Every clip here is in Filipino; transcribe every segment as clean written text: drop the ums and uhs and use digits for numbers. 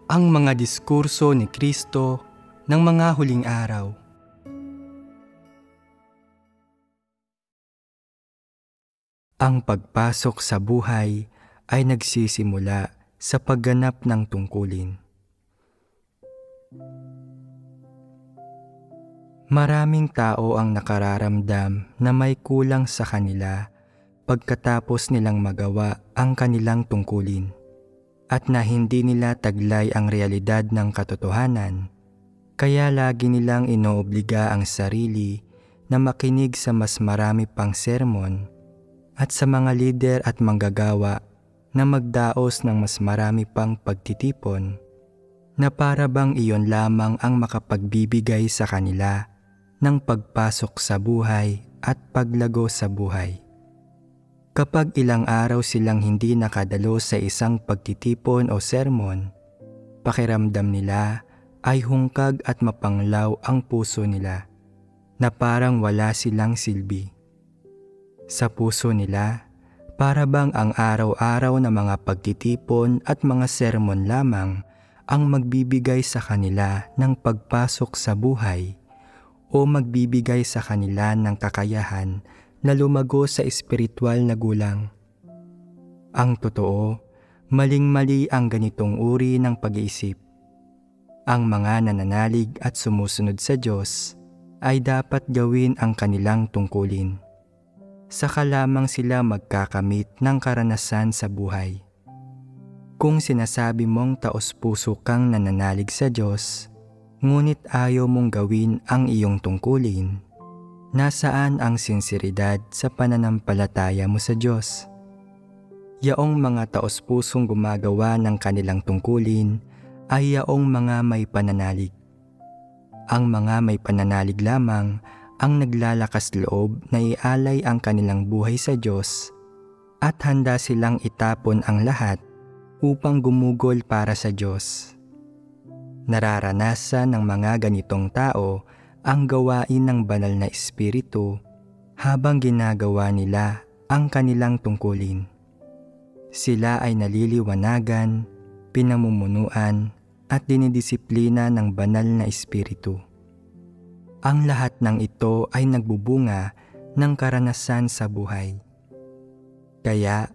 Ang mga diskurso ni Kristo ng mga huling araw. Ang pagpasok sa buhay ay nagsisimula sa pagganap ng tungkulin. Maraming tao ang nakararamdam na may kulang sa kanila pagkatapos nilang magawa ang kanilang tungkulin, at na hindi nila taglay ang realidad ng katotohanan, kaya lagi nilang inoobliga ang sarili na makinig sa mas marami pang sermon at sa mga lider at manggagawa na magdaos ng mas marami pang pagtitipon, na para bang iyon lamang ang makapagbibigay sa kanila ng pagpasok sa buhay at paglago sa buhay. Kapag ilang araw silang hindi nakadalo sa isang pagtitipon o sermon, pakiramdam nila ay hungkag at mapanglaw ang puso nila, na parang wala silang silbi. Sa puso nila, para bang ang araw-araw na mga pagtitipon at mga sermon lamang ang magbibigay sa kanila ng pagpasok sa buhay o magbibigay sa kanila ng kakayahan na lumago sa espiritual na gulang. Ang totoo, maling-mali ang ganitong uri ng pag-iisip. Ang mga nananalig at sumusunod sa Diyos ay dapat gawin ang kanilang tungkulin. Saka lamang sila magkakamit ng karanasan sa buhay. Kung sinasabi mong taos-puso kang nananalig sa Diyos, ngunit ayaw mong gawin ang iyong tungkulin, nasaan ang sinseridad sa pananampalataya mo sa Diyos? Yaong mga taos-pusong gumagawa ng kanilang tungkulin ay yaong mga may pananalig. Ang mga may pananalig lamang ang naglalakas loob na ialay ang kanilang buhay sa Diyos at handa silang itapon ang lahat upang gumugol para sa Diyos. Nararanasan ng mga ganitong tao ang gawain ng banal na espiritu habang ginagawa nila ang kanilang tungkulin. Sila ay naliliwanagan, pinamumunuan at dinidisiplina ng banal na espiritu. Ang lahat ng ito ay nagbubunga ng karanasan sa buhay. Kaya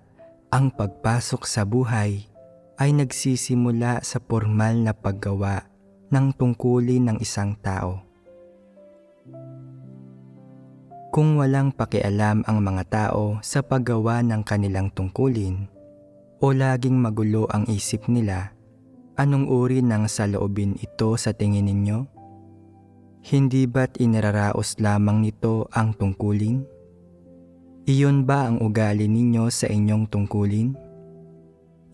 ang pagpasok sa buhay ay nagsisimula sa formal na paggawa ng tungkulin ng isang tao. Kung walang pakialam ang mga tao sa paggawa ng kanilang tungkulin o laging magulo ang isip nila, anong uri ng saloobin ito sa tingin ninyo? Hindi ba't iniraraos lamang nito ang tungkulin? Iyon ba ang ugali ninyo sa inyong tungkulin?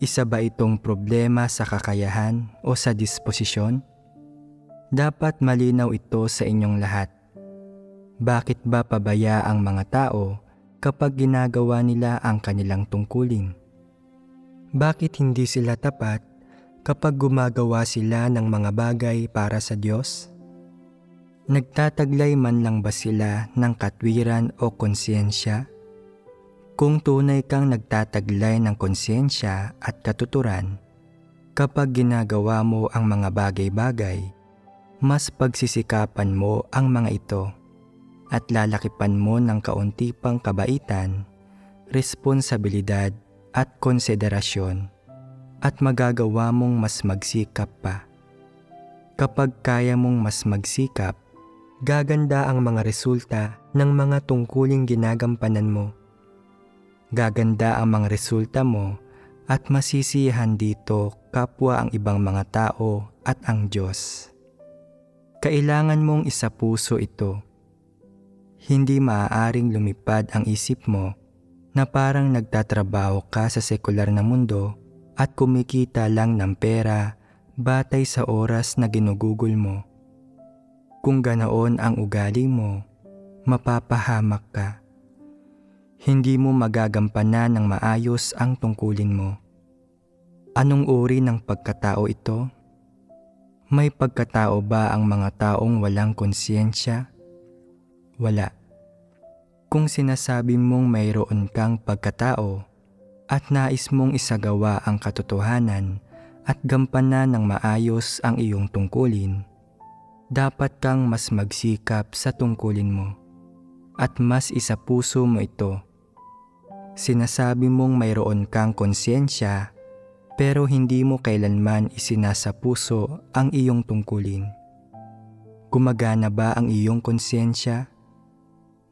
Isa ba itong problema sa kakayahan o sa disposisyon? Dapat malinaw ito sa inyong lahat. Bakit ba pabaya ang mga tao kapag ginagawa nila ang kanilang tungkulin? Bakit hindi sila tapat kapag gumagawa sila ng mga bagay para sa Diyos? Nagtataglay man lang ba sila ng katwiran o konsensya? Kung tunay kang nagtataglay ng konsensya at katuturan, kapag ginagawa mo ang mga bagay-bagay, mas pagsisikapan mo ang mga ito at lalakipan mo ng kaunti pang kabaitan, responsibilidad at konsiderasyon, at magagawa mong mas magsikap pa. Kapag kaya mong mas magsikap, gaganda ang mga resulta ng mga tungkuling ginagampanan mo. Gaganda ang mga resulta mo at masisiyahan dito kapwa ang ibang mga tao at ang Diyos. Kailangan mong isapuso ito. Hindi maaaring lumipad ang isip mo na parang nagtatrabaho ka sa sekular na mundo at kumikita lang ng pera batay sa oras na ginugugol mo. Kung ganoon ang ugali mo, mapapahamak ka. Hindi mo magagampanan ng maayos ang tungkulin mo. Anong uri ng pagkatao ito? May pagkatao ba ang mga taong walang konsensya? Wala. Kung sinasabi mong mayroon kang pagkatao at nais mong isagawa ang katotohanan at gampanan ng maayos ang iyong tungkulin, dapat kang mas magsikap sa tungkulin mo at mas isapuso mo ito. Sinasabi mong mayroon kang konsensya pero hindi mo kailanman isinasapuso ang iyong tungkulin. Gumagana ba ang iyong konsensya?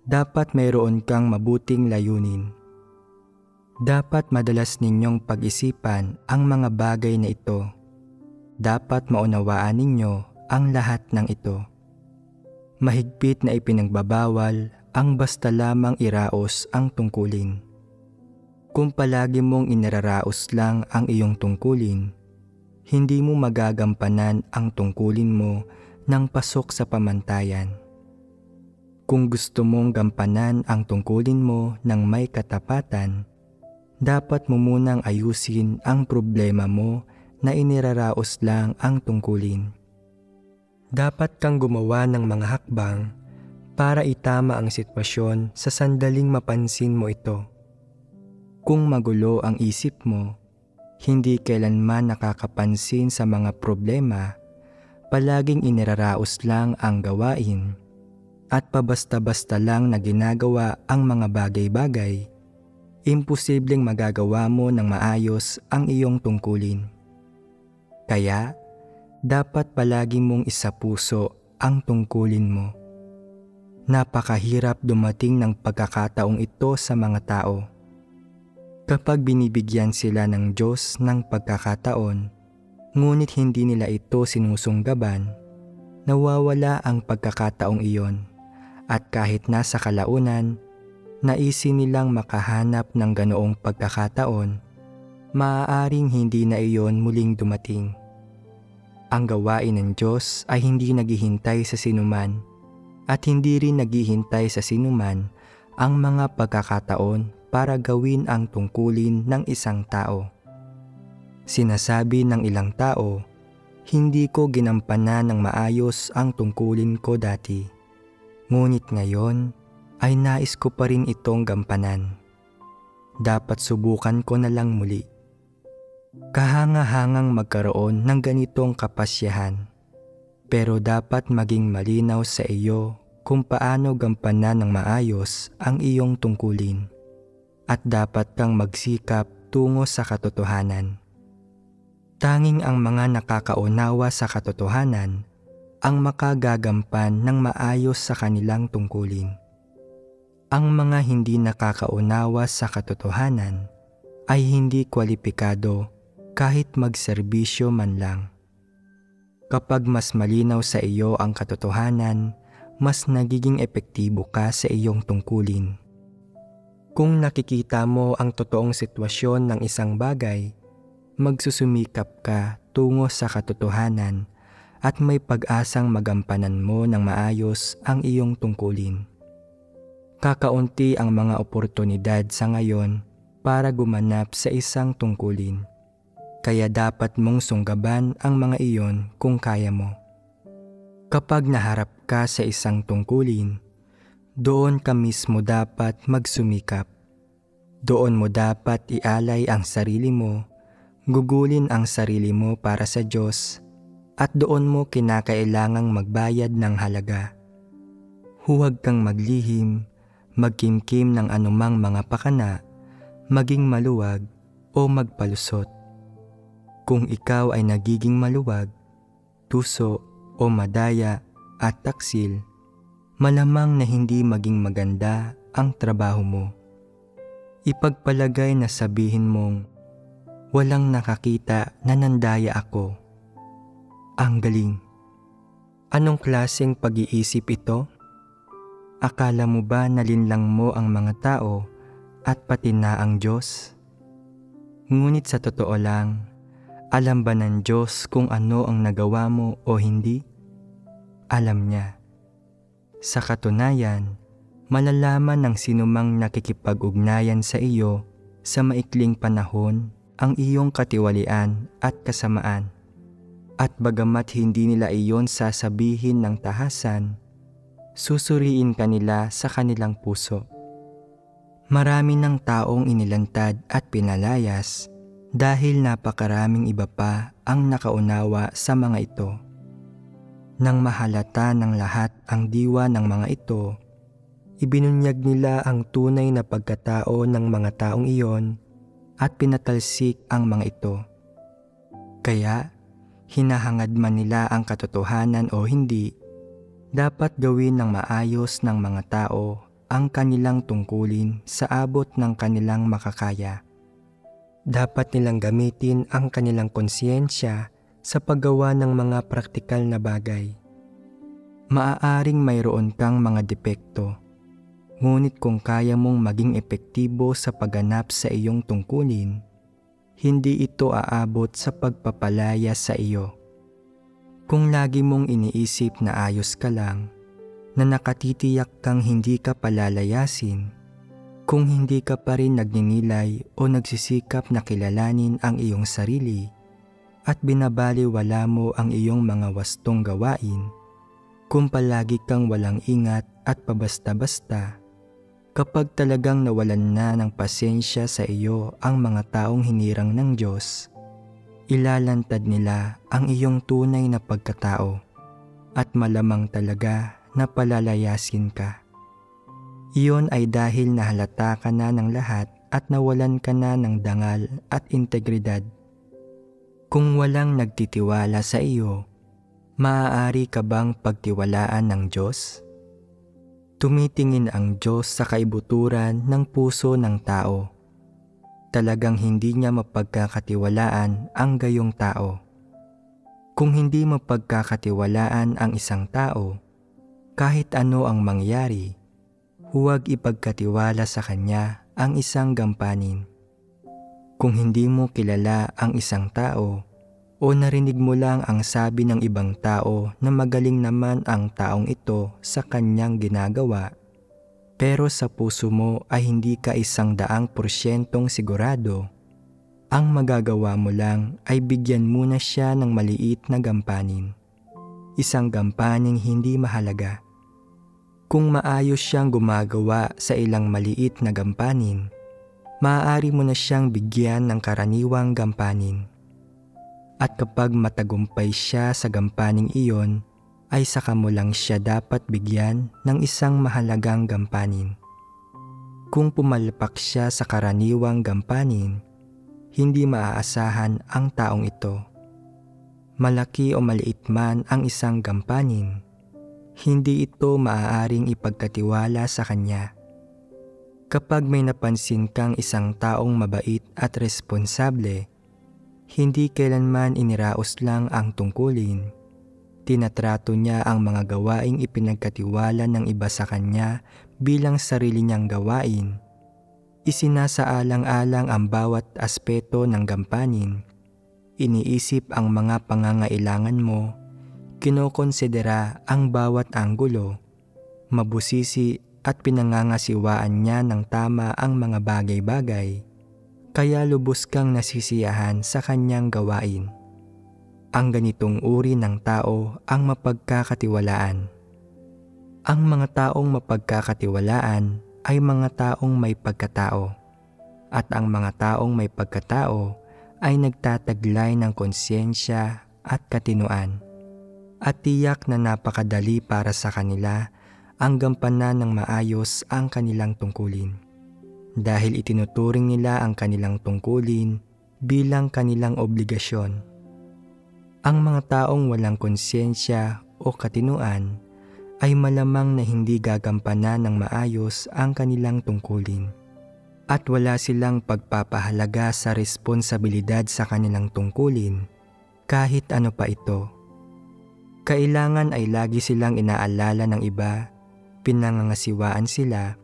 Dapat mayroon kang mabuting layunin. Dapat madalas ninyong pag-isipan ang mga bagay na ito. Dapat maunawaan ninyo ang lahat ng ito. Mahigpit na ipinagbabawal ang basta lamang iraos ang tungkulin. Kung palagi mong iniraraos lang ang iyong tungkulin, hindi mo magagampanan ang tungkulin mo ng pasok sa pamantayan. Kung gusto mong gampanan ang tungkulin mo ng may katapatan, dapat mo munang ayusin ang problema mo na iniraraos lang ang tungkulin. Dapat kang gumawa ng mga hakbang para itama ang sitwasyon sa sandaling mapansin mo ito. Kung magulo ang isip mo, hindi kailanman nakakapansin sa mga problema, palaging iniraraos lang ang gawain, at pabasta-basta lang na ginagawa ang mga bagay-bagay, imposibleng magagawa mo ng maayos ang iyong tungkulin. Kaya, dapat palagi mong isapuso ang tungkulin mo. Napakahirap dumating ng pagkakataong ito sa mga tao. Kapag binibigyan sila ng Diyos ng pagkakataon, ngunit hindi nila ito sinusunggaban, nawawala ang pagkakataong iyon, at kahit nasa kalaunan, naisin nilang makahanap ng ganoong pagkakataon, maaaring hindi na iyon muling dumating. Ang gawain ng Diyos ay hindi naghihintay sa sinuman, at hindi rin naghihintay sa sinuman ang mga pagkakataon para gawin ang tungkulin ng isang tao. Sinasabi ng ilang tao, hindi ko ginampanan ng maayos ang tungkulin ko dati, ngunit ngayon ay nais ko pa rin itong gampanan. Dapat subukan ko na lang muli. Kahanga-hangang magkaroon ng ganitong kapasyahan, pero dapat maging malinaw sa iyo kung paano gampanan ng maayos ang iyong tungkulin, at dapat kang magsikap tungo sa katotohanan. Tanging ang mga nakakaunawa sa katotohanan ang makagagampan ng maayos sa kanilang tungkulin. Ang mga hindi nakakaunawa sa katotohanan ay hindi kwalipikado kahit magserbisyo man lang. Kapag mas malinaw sa iyo ang katotohanan, mas nagiging epektibo ka sa iyong tungkulin. Kung nakikita mo ang totoong sitwasyon ng isang bagay, magsusumikap ka tungo sa katotohanan at may pag-asang magampanan mo ng maayos ang iyong tungkulin. Kakaunti ang mga oportunidad sa ngayon para gumanap sa isang tungkulin, kaya dapat mong sunggaban ang mga iyon kung kaya mo. Kapag naharap ka sa isang tungkulin, doon ka mismo dapat magsumikap. Doon mo dapat ialay ang sarili mo, gugulin ang sarili mo para sa Diyos, at doon mo kinakailangang magbayad ng halaga. Huwag kang maglihim, magkimkim ng anumang mga pakana, maging maluwag o magpalusot. Kung ikaw ay nagiging maluwag, tuso o madaya at taksil, malamang na hindi maging maganda ang trabaho mo. Ipagpalagay na sabihin mong, walang nakakita na nandaya ako. Ang galing. Anong klaseng pag-iisip ito? Akala mo ba nalinlang mo ang mga tao at pati na ang Diyos? Ngunit sa totoo lang, alam ba ng Diyos kung ano ang nagawa mo o hindi? Alam niya. Sa katunayan, malalaman ng sinumang nakikipag-ugnayan sa iyo sa maikling panahon ang iyong katiwalian at kasamaan. At bagamat hindi nila iyon sasabihin ng tahasan, susuriin ka nila sa kanilang puso. Marami ng taong inilantad at pinalayas dahil napakaraming iba pa ang nakaunawa sa mga ito. Nang mahalata ng lahat ang diwa ng mga ito, ibinunyag nila ang tunay na pagkatao ng mga taong iyon at pinatalsik ang mga ito. Kaya, hinahangad man nila ang katotohanan o hindi, dapat gawin ng maayos ng mga tao ang kanilang tungkulin sa abot ng kanilang makakaya. Dapat nilang gamitin ang kanilang konsyensya sa paggawa ng mga praktikal na bagay. Maaaring mayroon kang mga depekto, ngunit kung kaya mong maging epektibo sa pagganap sa iyong tungkulin, hindi ito aabot sa pagpapalaya sa iyo. Kung lagi mong iniisip na ayos ka lang, na nakatitiyak kang hindi ka palalayasin, kung hindi ka pa rin nagninilay o nagsisikap na kilalanin ang iyong sarili at binabaliwala mo ang iyong mga wastong gawain, kung palagi kang walang ingat at pabasta-basta, kapag talagang nawalan na ng pasensya sa iyo ang mga taong hinirang ng Diyos, ilalantad nila ang iyong tunay na pagkatao at malamang talaga na palalayasin ka. Iyon ay dahil nahalata ka na ng lahat at nawalan ka na ng dangal at integridad. Kung walang nagtitiwala sa iyo, maaari ka bang pagtiwalaan ng Diyos? Tumitingin ang Diyos sa kaibuturan ng puso ng tao. Talagang hindi niya mapagkakatiwalaan ang gayong tao. Kung hindi mapagkakatiwalaan ang isang tao, kahit ano ang mangyari, huwag ipagkatiwala sa kanya ang isang gampanin. Kung hindi mo kilala ang isang tao o narinig mo lang ang sabi ng ibang tao na magaling naman ang taong ito sa kanyang ginagawa, pero sa puso mo ay hindi ka 100% sigurado, ang magagawa mo lang ay bigyan muna siya ng maliit na gampanin. Isang gampaning hindi mahalaga. Kung maayos siyang gumagawa sa ilang maliit na gampanin, maaari mo na siyang bigyan ng karaniwang gampanin. At kapag matagumpay siya sa gampaning iyon, ay saka mo lang siya dapat bigyan ng isang mahalagang gampanin. Kung pumalpak siya sa karaniwang gampanin, hindi maaasahan ang taong ito. Malaki o maliit man ang isang gampanin, hindi ito maaaring ipagkatiwala sa kanya. Kapag may napansin kang isang taong mabait at responsable, hindi kailanman iniraos lang ang tungkulin. Tinatrato niya ang mga gawaing ipinagkatiwala ng iba sa kanya bilang sarili niyang gawain. Isinasaalang-alang ang bawat aspeto ng gampanin. Iniisip ang mga pangangailangan mo. Kinokonsidera ang bawat anggulo, mabusisi at pinangangasiwaan niya ng tama ang mga bagay-bagay, kaya lubos kang nasisiyahan sa kanyang gawain. Ang ganitong uri ng tao ang mapagkakatiwalaan. Ang mga taong mapagkakatiwalaan ay mga taong may pagkatao, at ang mga taong may pagkatao ay nagtataglay ng konsyensya at katinuan. At tiyak na napakadali para sa kanila ang gampanan ng maayos ang kanilang tungkulin. Dahil itinuturing nila ang kanilang tungkulin bilang kanilang obligasyon. Ang mga taong walang konsyensya o katinuan ay malamang na hindi gagampanan ng maayos ang kanilang tungkulin. At wala silang pagpapahalaga sa responsibilidad sa kanilang tungkulin, kahit ano pa ito. Kailangan ay lagi silang inaalala ng iba, pinangangasiwaan sila,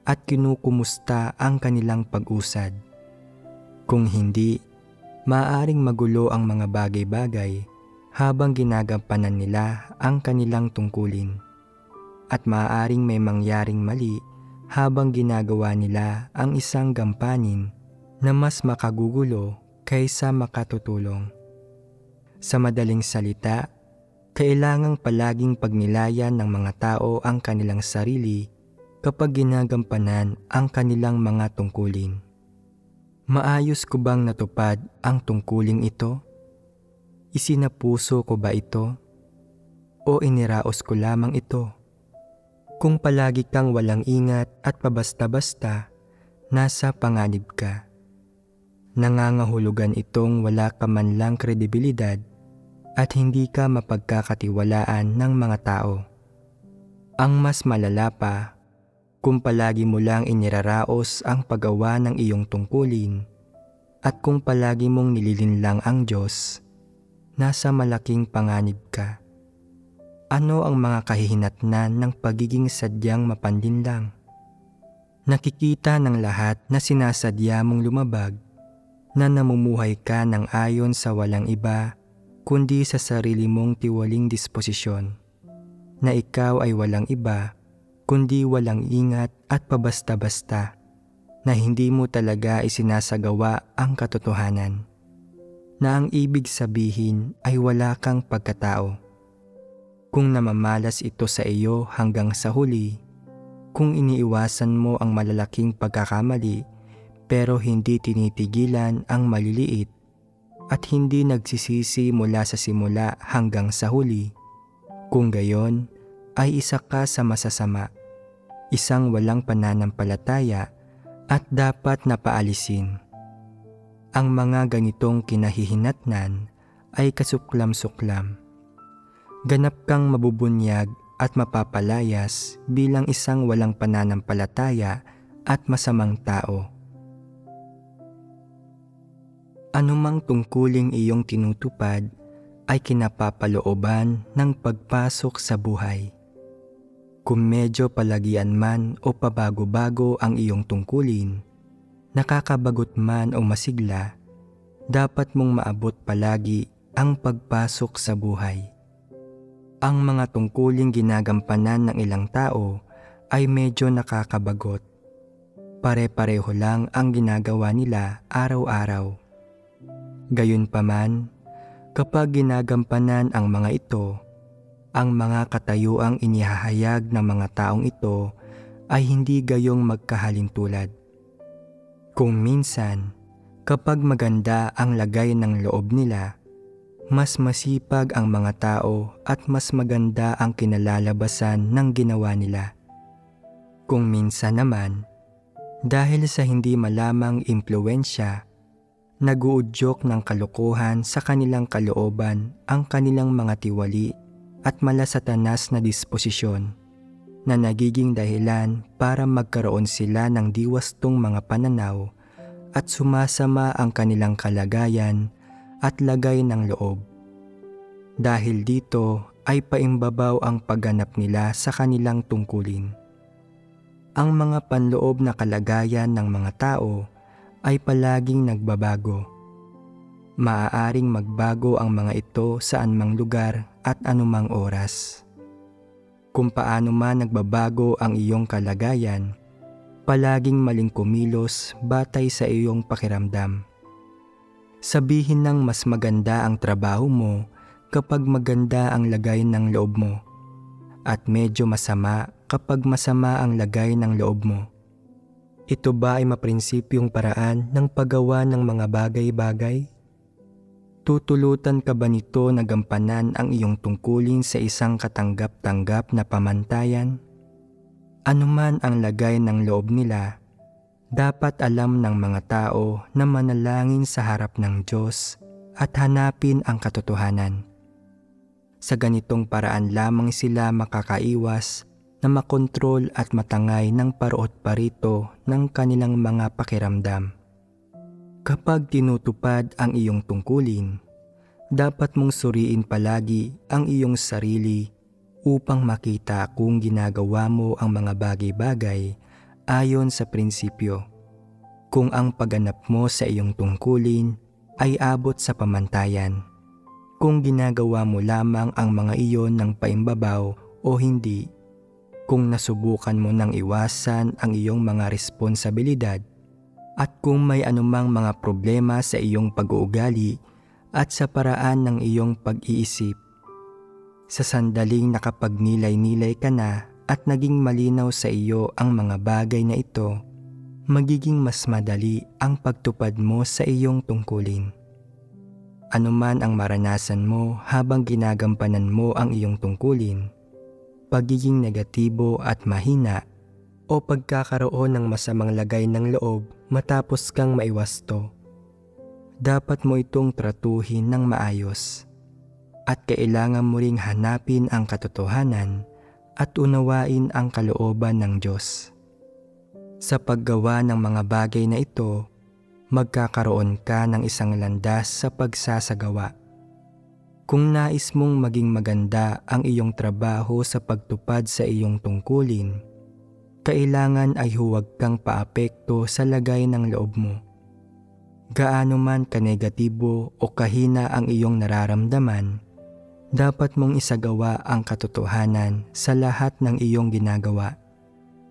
at kinukumusta ang kanilang pag-usad. Kung hindi, maaaring magulo ang mga bagay-bagay habang ginagampanan nila ang kanilang tungkulin. At maaaring may mangyaring mali habang ginagawa nila ang isang gampanin na mas makagugulo kaysa makatutulong. Sa madaling salita, kailangang palaging pagnilayan ng mga tao ang kanilang sarili kapag ginagampanan ang kanilang mga tungkulin. Maayos ko bang natupad ang tungkuling ito? Isinapuso ko ba ito? O iniraos ko lamang ito? Kung palagi kang walang ingat at pabasta-basta, nasa panganib ka. Nangangahulugan itong wala ka man lang kredibilidad at hindi ka mapagkakatiwalaan ng mga tao. Ang mas malala pa, kung palagi mo lang iniraraos ang paggawa ng iyong tungkulin at kung palagi mong nililinlang ang Diyos, nasa malaking panganib ka. Ano ang mga kahihinatnan ng pagiging sadyang mapanlinlang? Nakikita ng lahat na sinasadya mong lumabag, na namumuhay ka ng ayon sa walang iba kundi sa sarili mong tiwaling disposisyon, na ikaw ay walang iba kundi walang ingat at pabasta-basta, na hindi mo talaga isinasagawa ang katotohanan, na ang ibig sabihin ay wala kang pagkatao. Kung namamalas ito sa iyo hanggang sa huli, kung iniiwasan mo ang malalaking pagkakamali pero hindi tinitigilan ang maliliit at hindi nagsisisi mula sa simula hanggang sa huli, kung gayon ay isa ka sa masasama, isang walang pananampalataya at dapat na paalisin. Ang mga ganitong kinahihinatnan ay kasuklam-suklam. Ganap kang mabubunyag at mapapalayas bilang isang walang pananampalataya at masamang tao. Anumang tungkuling iyong tinutupad ay kinapapalooban ng pagpasok sa buhay. Kung medyo palagian man o pabago-bago ang iyong tungkulin, nakakabagot man o masigla, dapat mong maabot palagi ang pagpasok sa buhay. Ang mga tungkuling ginagampanan ng ilang tao ay medyo nakakabagot. Pare-pareho lang ang ginagawa nila araw-araw. Gayunpaman, kapag ginagampanan ang mga ito, ang mga katayuang inihahayag ng mga taong ito ay hindi gayong magkahalintulad. Kung minsan, kapag maganda ang lagay ng loob nila, mas masipag ang mga tao at mas maganda ang kinalalabasan ng ginawa nila. Kung minsan naman, dahil sa hindi malamang impluwensya, naguudyok ng kalokohan sa kanilang kalooban ang kanilang mga tiwali at malasatanas na disposisyon na nagiging dahilan para magkaroon sila ng diwastong mga pananaw at sumasama ang kanilang kalagayan at lagay ng loob. Dahil dito ay paimbabaw ang pagganap nila sa kanilang tungkulin. Ang mga panloob na kalagayan ng mga tao ay palaging nagbabago. Maaaring magbago ang mga ito sa anumang lugar at anumang oras. Kung paano man nagbabago ang iyong kalagayan, palaging maling kumilos batay sa iyong pakiramdam. Sabihin ng mas maganda ang trabaho mo kapag maganda ang lagay ng loob mo, at medyo masama kapag masama ang lagay ng loob mo. Ito ba ay maprinsipyong paraan ng paggawa ng mga bagay-bagay? Tutulutan ka ba nito na gampanan ang iyong tungkulin sa isang katanggap-tanggap na pamantayan? Anuman ang lagay ng loob nila, dapat alam ng mga tao na manalangin sa harap ng Diyos at hanapin ang katotohanan. Sa ganitong paraan lamang sila makakaiwas na makontrol at matangay ng paroot-parito ng kanilang mga pakiramdam. Kapag tinutupad ang iyong tungkulin, dapat mong suriin palagi ang iyong sarili upang makita kung ginagawa mo ang mga bagay-bagay ayon sa prinsipyo. Kung ang pagganap mo sa iyong tungkulin ay abot sa pamantayan. Kung ginagawa mo lamang ang mga iyon ng paimbabaw o hindi. Kung nasubukan mo nang iwasan ang iyong mga responsibilidad at kung may anumang mga problema sa iyong pag-uugali at sa paraan ng iyong pag-iisip. Sa sandaling nakapagnilay-nilay ka na at naging malinaw sa iyo ang mga bagay na ito, magiging mas madali ang pagtupad mo sa iyong tungkulin. Anuman ang maranasan mo habang ginagampanan mo ang iyong tungkulin, pagiging negatibo at mahina o pagkakaroon ng masamang lagay ng loob matapos kang maiwasto, dapat mo itong tratuhin ng maayos at kailangan mo ring hanapin ang katotohanan at unawain ang kalooban ng Diyos. Sa paggawa ng mga bagay na ito, magkakaroon ka ng isang landas sa pagsasagawa. Kung nais mong maging maganda ang iyong trabaho sa pagtupad sa iyong tungkulin, kailangan ay huwag kang paapekto sa lagay ng loob mo. Gaano man kanegatibo o kahina ang iyong nararamdaman, dapat mong isagawa ang katotohanan sa lahat ng iyong ginagawa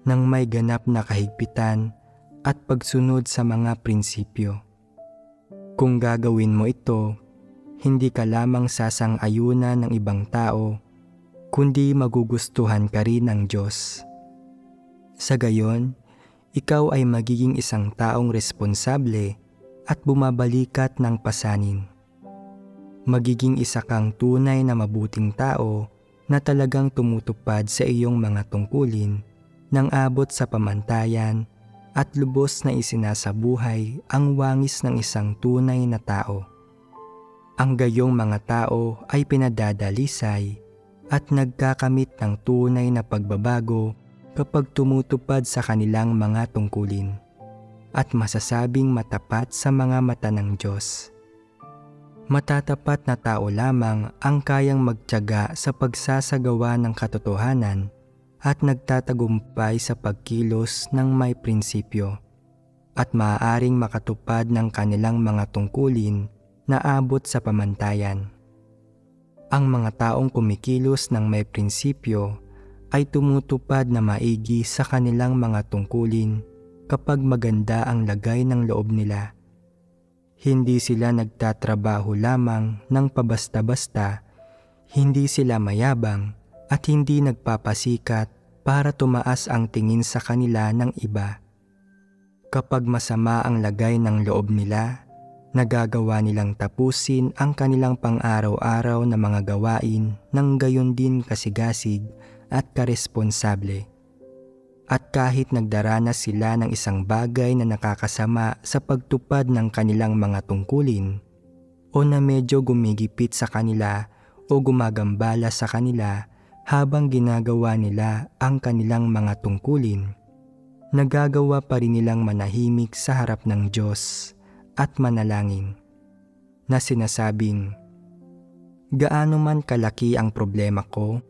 nang may ganap na kahigpitan at pagsunod sa mga prinsipyo. Kung gagawin mo ito, hindi ka lamang sasang-ayunan ng ibang tao, kundi magugustuhan ka rin ng Diyos. Sa gayon, ikaw ay magiging isang taong responsable at bumabalikat ng pasanin. Magiging isa kang tunay na mabuting tao na talagang tumutupad sa iyong mga tungkulin nang abot sa pamantayan at lubos na isinasabuhay ang wangis ng isang tunay na tao. Ang gayong mga tao ay pinadadalisay at nagkakamit ng tunay na pagbabago kapag tumutupad sa kanilang mga tungkulin at masasabing matapat sa mga mata ng Diyos. Matatapat na tao lamang ang kayang magtiyaga sa pagsasagawa ng katotohanan at nagtatagumpay sa pagkilos ng may prinsipyo at maaaring makatupad ng kanilang mga tungkulin na abot sa pamantayan. Ang mga taong kumikilos ng may prinsipyo ay tumutupad na maigi sa kanilang mga tungkulin kapag maganda ang lagay ng loob nila. Hindi sila nagtatrabaho lamang ng pabasta-basta, hindi sila mayabang at hindi nagpapasikat para tumaas ang tingin sa kanila ng iba. Kapag masama ang lagay ng loob nila, nagagawa nilang tapusin ang kanilang pang-araw-araw na mga gawain ng gayon din kasigasig at karesponsable. At kahit nagdaranas sila ng isang bagay na nakakasama sa pagtupad ng kanilang mga tungkulin o na medyo gumigipit sa kanila o gumagambala sa kanila habang ginagawa nila ang kanilang mga tungkulin, nagagawa pa rin nilang manahimik sa harap ng Diyos at manalangin na sinasabing, "Gaano man kalaki ang problema ko,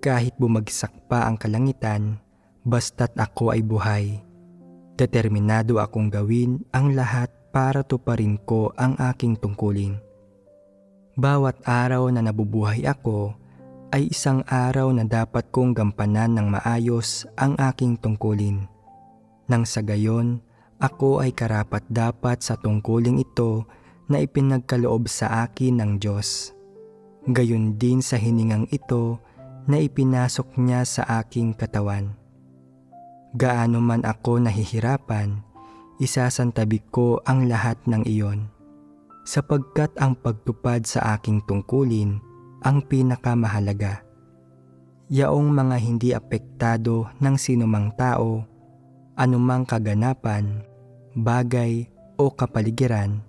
kahit bumagsak pa ang kalangitan, basta't ako ay buhay, determinado akong gawin ang lahat para tuparin ko ang aking tungkulin. Bawat araw na nabubuhay ako ay isang araw na dapat kong gampanan ng maayos ang aking tungkulin. Nang sa gayon, ako ay karapat-dapat sa tungkuling ito na ipinagkaloob sa akin ng Diyos. Gayon din sa hiningang ito na ipinasok niya sa aking katawan. Gaano man ako nahihirapan, isasantabi ko ang lahat ng iyon, sapagkat ang pagtupad sa aking tungkulin ang pinakamahalaga. Yaong mga hindi apektado ng sinumang tao, anumang kaganapan, bagay o kapaligiran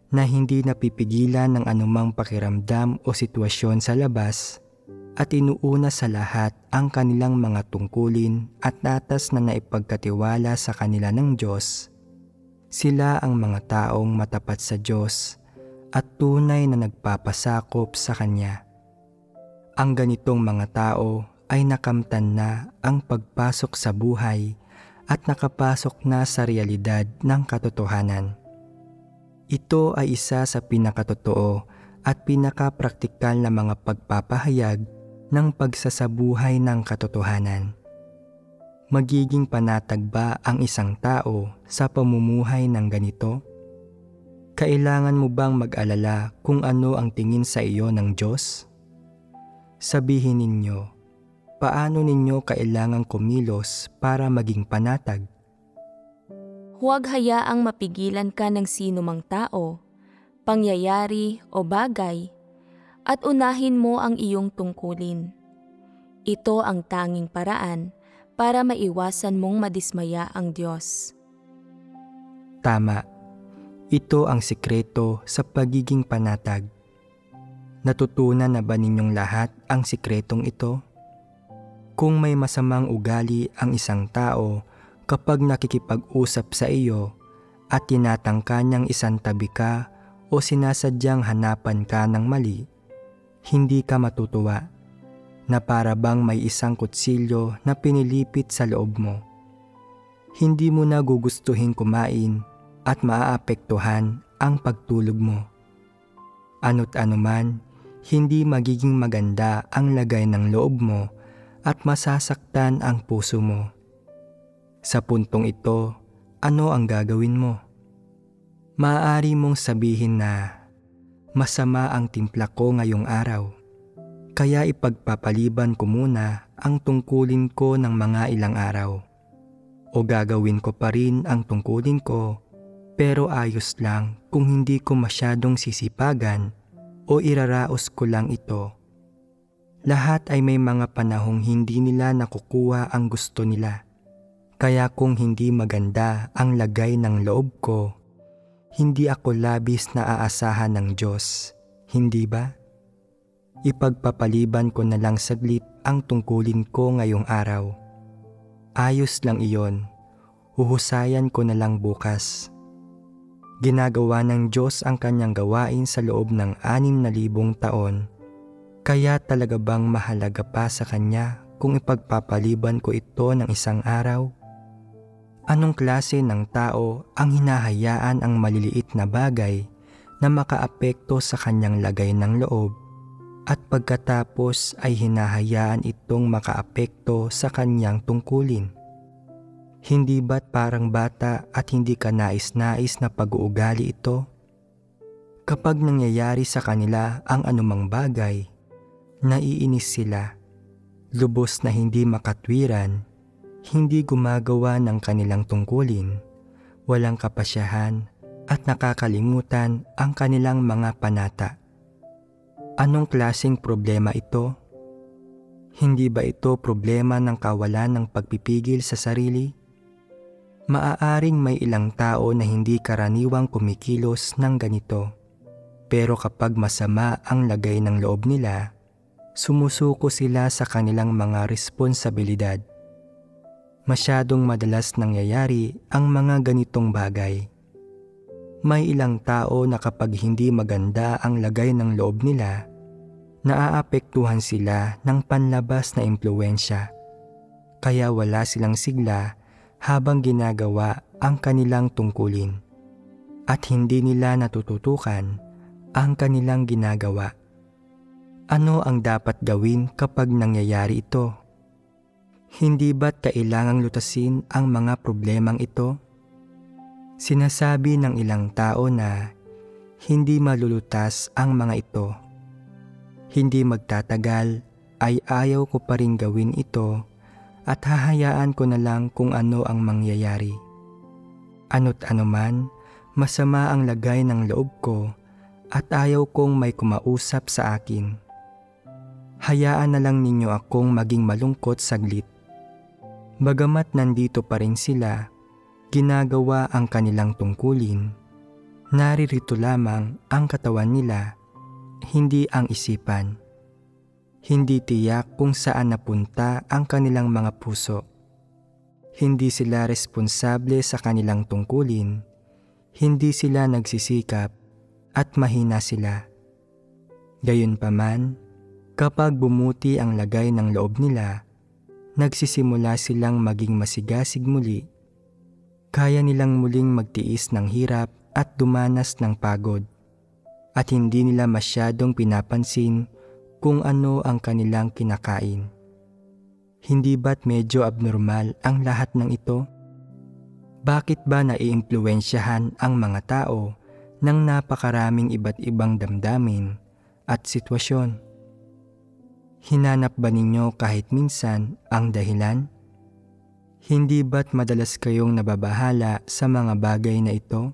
na hindi napipigilan ng anumang pakiramdam o sitwasyon sa labas at inuuna sa lahat ang kanilang mga tungkulin at tatas na naipagkatiwala sa kanila ng Diyos. Sila ang mga taong matapat sa Diyos at tunay na nagpapasakop sa Kanya. Ang ganitong mga tao ay nakamtan na ang pagpasok sa buhay at nakapasok na sa realidad ng katotohanan. Ito ay isa sa pinakatotoo at pinakapraktikal na mga pagpapahayag ng pagsasabuhay ng katotohanan. Magiging panatag ba ang isang tao sa pamumuhay ng ganito? Kailangan mo bang mag-alala kung ano ang tingin sa iyo ng Diyos? Sabihin ninyo, paano ninyo kailangang kumilos para maging panatag? Huwag hayaang mapigilan ka ng sinumang tao, pangyayari o bagay, at unahin mo ang iyong tungkulin. Ito ang tanging paraan para maiwasan mong madismaya ang Diyos. Tama. Ito ang sikreto sa pagiging panatag. Natutunan na ba ninyong lahat ang sikretong ito? Kung may masamang ugali ang isang tao kapag nakikipag-usap sa iyo at tinatangka niyang isantabi ka o sinasadyang hanapan ka ng mali, hindi ka matutuwa na para bang may isang kutsilyo na pinilipit sa loob mo. Hindi mo na gugustuhin kumain at maaapektuhan ang pagtulog mo. Ano't anuman, hindi magiging maganda ang lagay ng loob mo at masasaktan ang puso mo. Sa puntong ito, ano ang gagawin mo? Maaari mong sabihin na, masama ang timpla ko ngayong araw, kaya ipagpapaliban ko muna ang tungkulin ko ng mga ilang araw. O gagawin ko pa rin ang tungkulin ko, pero ayos lang kung hindi ko masyadong sisipagan o iraraos ko lang ito. Lahat ay may mga panahong hindi nila nakukuha ang gusto nila. Kaya kung hindi maganda ang lagay ng loob ko, hindi ako labis na aasahan ng Diyos, hindi ba? Ipagpapaliban ko na lang saglit ang tungkulin ko ngayong araw. Ayos lang iyon, huhusayan ko na lang bukas. Ginagawa ng Diyos ang kanyang gawain sa loob ng 6,000 taon. Kaya talaga bang mahalaga pa sa kanya kung ipagpapaliban ko ito ng isang araw? Anong klase ng tao ang hinahayaan ang maliliit na bagay na makaapekto sa kanyang lagay ng loob at pagkatapos ay hinahayaan itong makaapekto sa kanyang tungkulin? Hindi ba't parang bata at hindi ka nais-nais na pag-uugali ito? Kapag nangyayari sa kanila ang anumang bagay, naiinis sila, lubos na hindi makatwiran, hindi gumagawa ng kanilang tungkulin, walang kapasyahan at nakakalimutan ang kanilang mga panata. Anong klaseng problema ito? Hindi ba ito problema ng kawalan ng pagpipigil sa sarili? Maaaring may ilang tao na hindi karaniwang kumikilos ng ganito. Pero kapag masama ang lagay ng loob nila, sumusuko sila sa kanilang mga responsibilidad. Masyadong madalas nangyayari ang mga ganitong bagay. May ilang tao na kapag hindi maganda ang lagay ng loob nila, naaapektuhan sila ng panlabas na impluwensya. Kaya wala silang sigla habang ginagawa ang kanilang tungkulin at hindi nila natututukan ang kanilang ginagawa. Ano ang dapat gawin kapag nangyayari ito? Hindi ba't kailangang lutasin ang mga problemang ito? Sinasabi ng ilang tao na hindi malulutas ang mga ito. Hindi magtatagal ay ayaw ko pa rin gawin ito at hahayaan ko na lang kung ano ang mangyayari. Ano't anuman, masama ang lagay ng loob ko at ayaw kong may kumausap sa akin. Hayaan na lang ninyo akong maging malungkot saglit. Bagamat nandito pa rin sila, ginagawa ang kanilang tungkulin, naririto lamang ang katawan nila, hindi ang isipan. Hindi tiyak kung saan napunta ang kanilang mga puso. Hindi sila responsable sa kanilang tungkulin, hindi sila nagsisikap at mahina sila. Gayunpaman, kapag bumuti ang lagay ng loob nila, nagsisimula silang maging masigasig muli. Kaya nilang muling magtiis ng hirap at dumanas ng pagod. At hindi nila masyadong pinapansin kung ano ang kanilang kinakain. Hindi ba't medyo abnormal ang lahat ng ito? Bakit ba naiimpluwensyahan ang mga tao ng napakaraming iba't ibang damdamin at sitwasyon? Hinanap ba ninyo kahit minsan ang dahilan? Hindi ba't madalas kayong nababahala sa mga bagay na ito?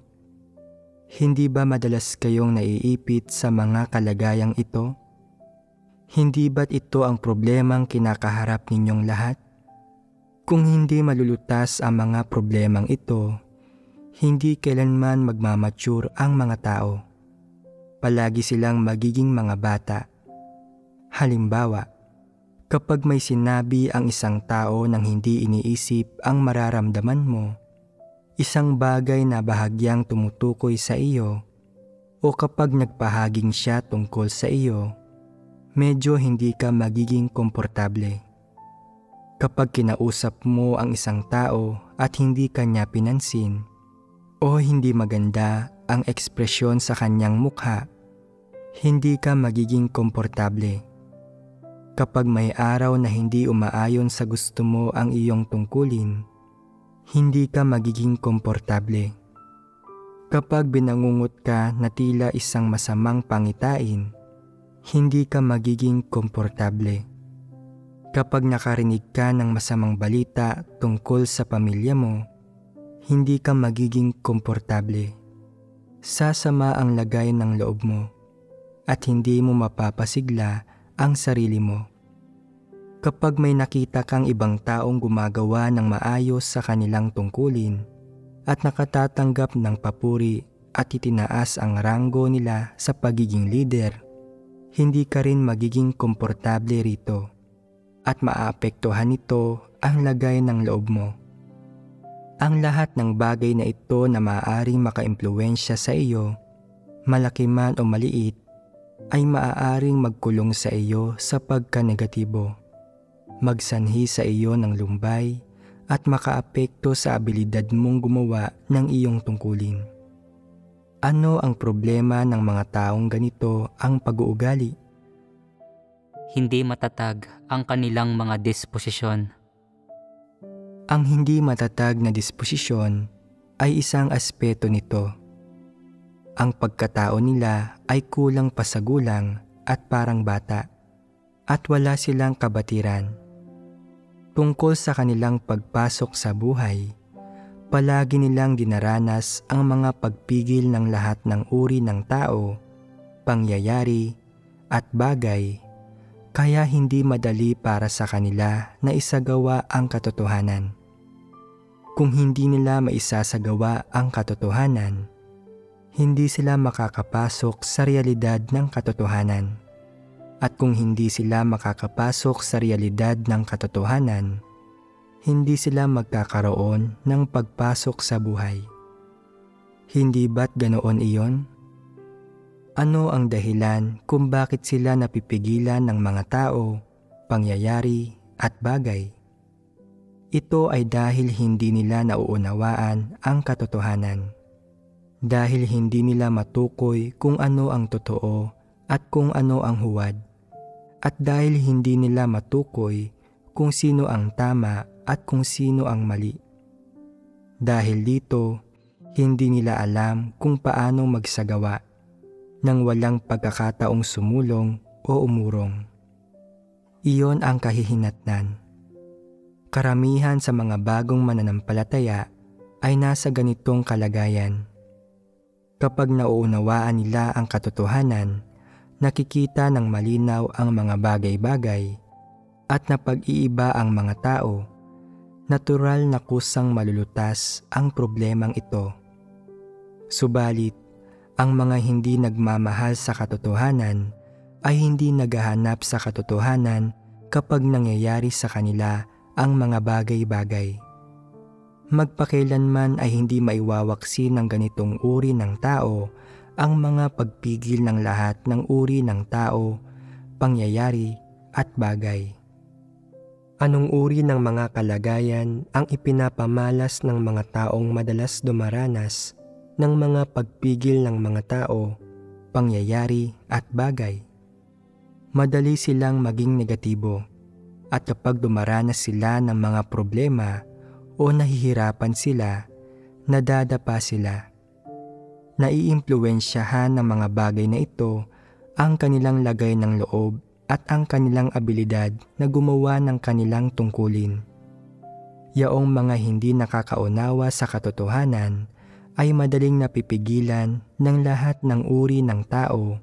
Hindi ba madalas kayong naiipit sa mga kalagayang ito? Hindi ba't ito ang problemang kinakaharap ninyong lahat? Kung hindi malulutas ang mga problemang ito, hindi kailanman magmamature ang mga tao. Palagi silang magiging mga bata. Halimbawa, kapag may sinabi ang isang tao nang hindi iniisip ang mararamdaman mo, isang bagay na bahagyang tumutukoy sa iyo, o kapag nagpahaging siya tungkol sa iyo, medyo hindi ka magiging komportable. Kapag kinausap mo ang isang tao at hindi kanya pinansin, o hindi maganda ang ekspresyon sa kanyang mukha, hindi ka magiging komportable. Kapag may araw na hindi umaayon sa gusto mo ang iyong tungkulin, hindi ka magiging komportable. Kapag binangungot ka na tila isang masamang pangitain, hindi ka magiging komportable. Kapag nakarinig ka ng masamang balita tungkol sa pamilya mo, hindi ka magiging komportable. Sasama ang lagay ng loob mo at hindi mo mapapasigla ang sarili mo. Kapag may nakita kang ibang taong gumagawa ng maayos sa kanilang tungkulin at nakatatanggap ng papuri at itinaas ang ranggo nila sa pagiging leader, hindi ka rin magiging komportable rito at maaapektuhan nito ang lagay ng loob mo. Ang lahat ng bagay na ito na maaaring makaimpluwensya sa iyo, malaki man o maliit, ay maaaring magkulong sa iyo sa pagka-negatibo, magsanhi sa iyo ng lumbay at makaapekto sa abilidad mong gumawa ng iyong tungkulin. Ano ang problema ng mga taong ganito ang pag-uugali? Hindi matatag ang kanilang mga disposisyon. Ang hindi matatag na disposisyon ay isang aspeto nito. Ang pagkatao nila ay kulang pa sa gulang at parang bata, at wala silang kabatiran. Tungkol sa kanilang pagpasok sa buhay, palagi nilang dinaranas ang mga pagpigil ng lahat ng uri ng tao, pangyayari, at bagay, kaya hindi madali para sa kanila na isagawa ang katotohanan. Kung hindi nila maisasagawa ang katotohanan, hindi sila makakapasok sa realidad ng katotohanan. At kung hindi sila makakapasok sa realidad ng katotohanan, hindi sila magkakaroon ng pagpasok sa buhay. Hindi ba't ganoon iyon? Ano ang dahilan kung bakit sila napipigilan ng mga tao, pangyayari at bagay? Ito ay dahil hindi nila nauunawaan ang katotohanan. Dahil hindi nila matukoy kung ano ang totoo at kung ano ang huwad. At dahil hindi nila matukoy kung sino ang tama at kung sino ang mali. Dahil dito, hindi nila alam kung paano magsagawa nang walang pagkakataong sumulong o umurong. Iyon ang kahihinatnan. Karamihan sa mga bagong mananampalataya ay nasa ganitong kalagayan. Kapag nauunawaan nila ang katotohanan, nakikita ng malinaw ang mga bagay-bagay at napag-iiba ang mga tao, natural na kusang malulutas ang problemang ito. Subalit, ang mga hindi nagmamahal sa katotohanan ay hindi naghahanap sa katotohanan kapag nangyayari sa kanila ang mga bagay-bagay. Magpakailanman ay hindi maiwawaksi ng ganitong uri ng tao ang mga pagpigil ng lahat ng uri ng tao, pangyayari at bagay. Anong uri ng mga kalagayan ang ipinapamalas ng mga taong madalas dumaranas ng mga pagpigil ng mga tao, pangyayari at bagay? Madali silang maging negatibo, at kapag dumaranas sila ng mga problema o nahihirapan sila, nadadapa sila. Naiimpluwensyahan ng mga bagay na ito ang kanilang lagay ng loob at ang kanilang abilidad na gumawa ng kanilang tungkulin. Yaong mga hindi nakakaunawa sa katotohanan ay madaling napipigilan ng lahat ng uri ng tao,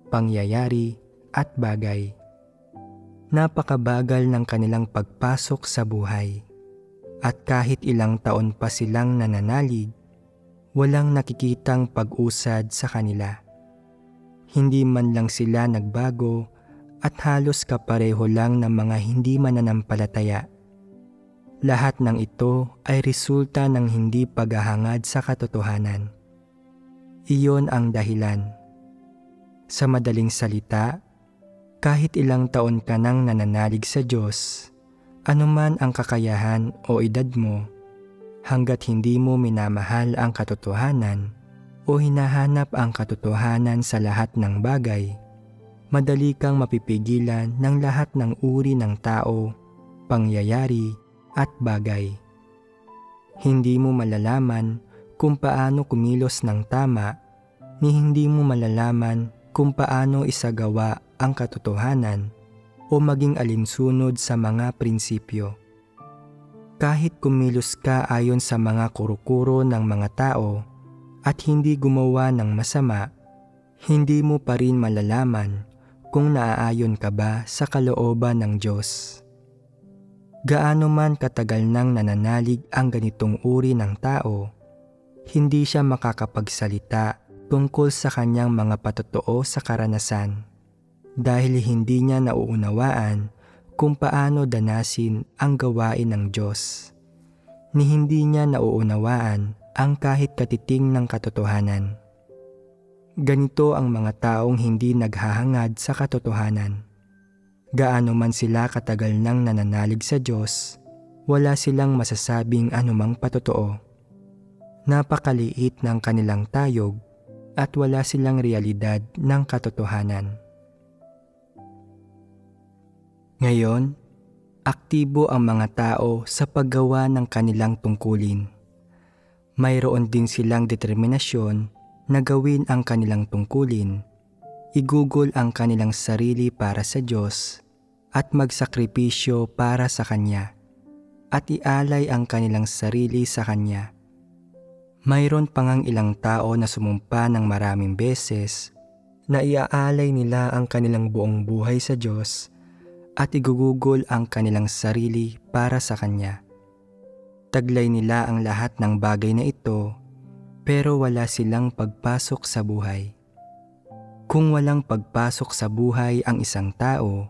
pangyayari at bagay. Napakabagal ng kanilang pagpasok sa buhay. At kahit ilang taon pa silang nananalig, walang nakikitang pag-usad sa kanila. Hindi man lang sila nagbago at halos kapareho lang ng mga hindi mananampalataya. Lahat ng ito ay resulta ng hindi paghahangad sa katotohanan. Iyon ang dahilan. Sa madaling salita, kahit ilang taon ka nang nananalig sa Diyos, anuman ang kakayahan o edad mo, hanggat hindi mo minamahal ang katotohanan o hinahanap ang katotohanan sa lahat ng bagay, madali kang mapipigilan ng lahat ng uri ng tao, pangyayari at bagay. Hindi mo malalaman kung paano kumilos ng tama, ni hindi mo malalaman kung paano isagawa ang katotohanan o maging alinsunod sa mga prinsipyo. Kahit kumilos ka ayon sa mga kuro-kuro ng mga tao at hindi gumawa ng masama, hindi mo pa rin malalaman kung naaayon ka ba sa kalooban ng Diyos. Gaano man katagal nang nananalig ang ganitong uri ng tao, hindi siya makakapagsalita tungkol sa kanyang mga patotoo sa karanasan dahil hindi niya nauunawaan kung paano danasin ang gawain ng Diyos, ni hindi niya nauunawaan ang kahit katiting ng katotohanan. Ganito ang mga taong hindi naghahangad sa katotohanan. Gaano man sila katagal nang nananalig sa Diyos, wala silang masasabing anumang patotoo. Napakaliit ng kanilang tayog at wala silang realidad ng katotohanan. Ngayon, aktibo ang mga tao sa paggawa ng kanilang tungkulin. Mayroon din silang determinasyon na gawin ang kanilang tungkulin, igugol ang kanilang sarili para sa Diyos at magsakripisyo para sa Kanya, at ialay ang kanilang sarili sa Kanya. Mayroon pa ngang ilang tao na sumumpa ng maraming beses na iaalay nila ang kanilang buong buhay sa Diyos at igugugol ang kanilang sarili para sa Kanya. Taglay nila ang lahat ng bagay na ito, pero wala silang pagpasok sa buhay. Kung walang pagpasok sa buhay ang isang tao,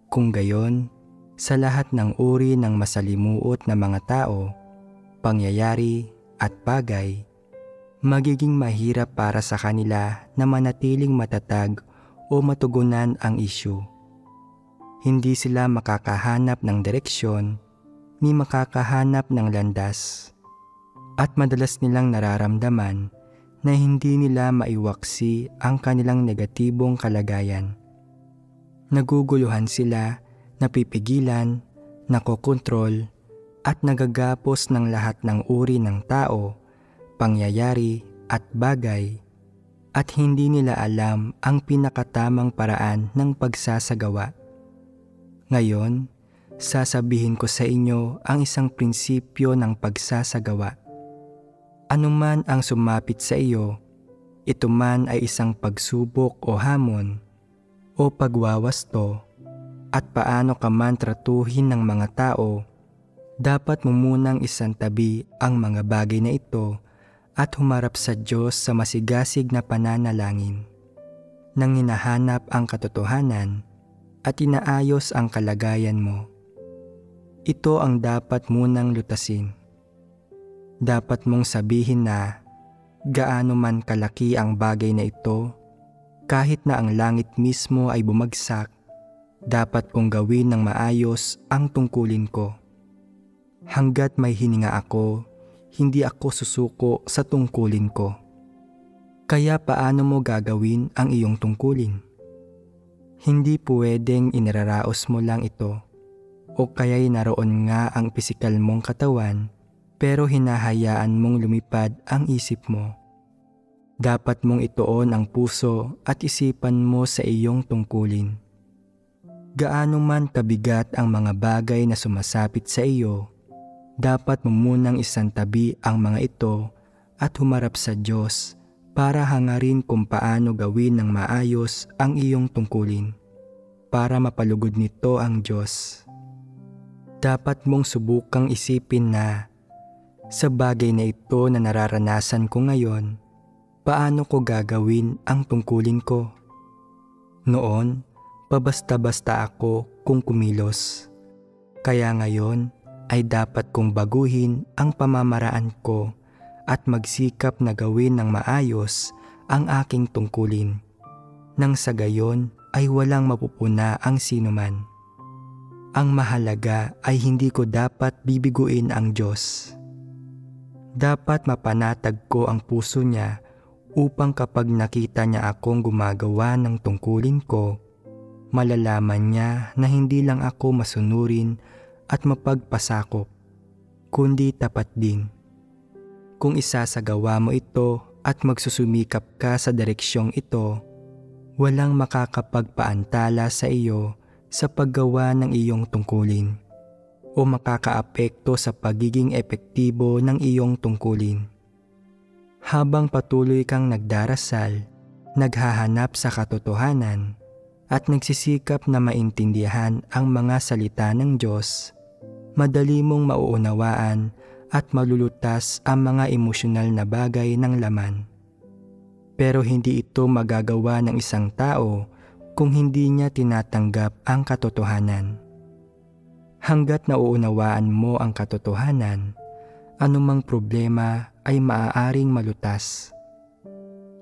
kung gayon, sa lahat ng uri ng masalimuot na mga tao, pangyayari at bagay, magiging mahirap para sa kanila na manatiling matatag o matugunan ang isyu. Hindi sila makakahanap ng direksyon ni makakahanap ng landas, at madalas nilang nararamdaman na hindi nila maiwaksi ang kanilang negatibong kalagayan. Naguguluhan sila, napipigilan, nakokontrol, at nagagapos ng lahat ng uri ng tao, pangyayari at bagay, at hindi nila alam ang pinakatamang paraan ng pagsasagawa. Ngayon, sasabihin ko sa inyo ang isang prinsipyo ng pagsasagawa. Anuman ang sumapit sa iyo, ito man ay isang pagsubok o hamon, o pagwawasto, at paano ka man tratuhin ng mga tao, dapat mo munang isantabi ang mga bagay na ito at humarap sa Diyos sa masigasig na pananalangin. Nang hinahanap ang katotohanan at inaayos ang kalagayan mo, ito ang dapat munang lutasin. Dapat mong sabihin na gaano man kalaki ang bagay na ito, kahit na ang langit mismo ay bumagsak, dapat kong gawin ng maayos ang tungkulin ko. Hanggat may hininga ako, hindi ako susuko sa tungkulin ko. Kaya paano mo gagawin ang iyong tungkulin? Hindi pwedeng inararaos mo lang ito, o kaya'y naroon nga ang pisikal mong katawan, pero hinahayaan mong lumipad ang isip mo. Dapat mong ituon ang puso at isipan mo sa iyong tungkulin. Gaano man kabigat ang mga bagay na sumasapit sa iyo, dapat mo munang isantabi ang mga ito at humarap sa Diyos para hangarin kung paano gawin ng maayos ang iyong tungkulin para mapalugod nito ang Diyos. Dapat mong subukang isipin na sa bagay na ito na nararanasan ko ngayon, paano ko gagawin ang tungkulin ko? Noon, pabasta-basta ako kung kumilos. Kaya ngayon ay dapat kong baguhin ang pamamaraan ko at magsikap na gawin ng maayos ang aking tungkulin, nang sa gayon ay walang mapupuna ang sinuman. Ang mahalaga ay hindi ko dapat bibiguin ang Diyos. Dapat mapanatag ko ang puso niya upang kapag nakita niya akong gumagawa ng tungkulin ko, malalaman niya na hindi lang ako masunurin at mapagpasakop, kundi tapat din. Kung isasagawa mo ito at magsusumikap ka sa direksyong ito, walang makakapagpaantala sa iyo sa paggawa ng iyong tungkulin o makakaapekto sa pagiging epektibo ng iyong tungkulin. Habang patuloy kang nagdarasal, naghahanap sa katotohanan, at nagsisikap na maintindihan ang mga salita ng Diyos, madali mong mauunawaan at malulutas ang mga emosyonal na bagay ng laman. Pero hindi ito magagawa ng isang tao kung hindi niya tinatanggap ang katotohanan. Hanggat nauunawaan mo ang katotohanan, anumang problema ay maaaring malutas.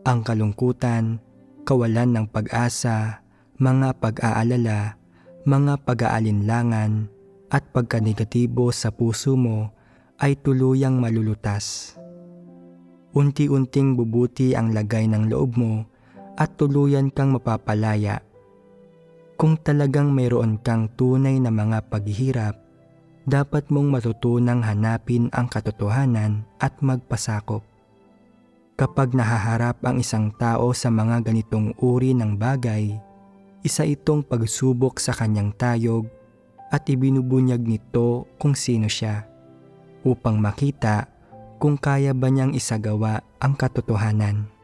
Ang kalungkutan, kawalan ng pag-asa, mga pag-aalala, mga pag-aalinlangan at pagka-negatibo sa puso mo ay tuluyang malulutas. Unti-unting bubuti ang lagay ng loob mo at tuluyan kang mapapalaya. Kung talagang mayroon kang tunay na mga paghihirap, dapat mong matutunang hanapin ang katotohanan at magpasakop. Kapag nahaharap ang isang tao sa mga ganitong uri ng bagay, isa itong pagsubok sa kanyang tayog at ibinubunyag nito kung sino siya, upang makita kung kaya ba niyang isagawa ang katotohanan.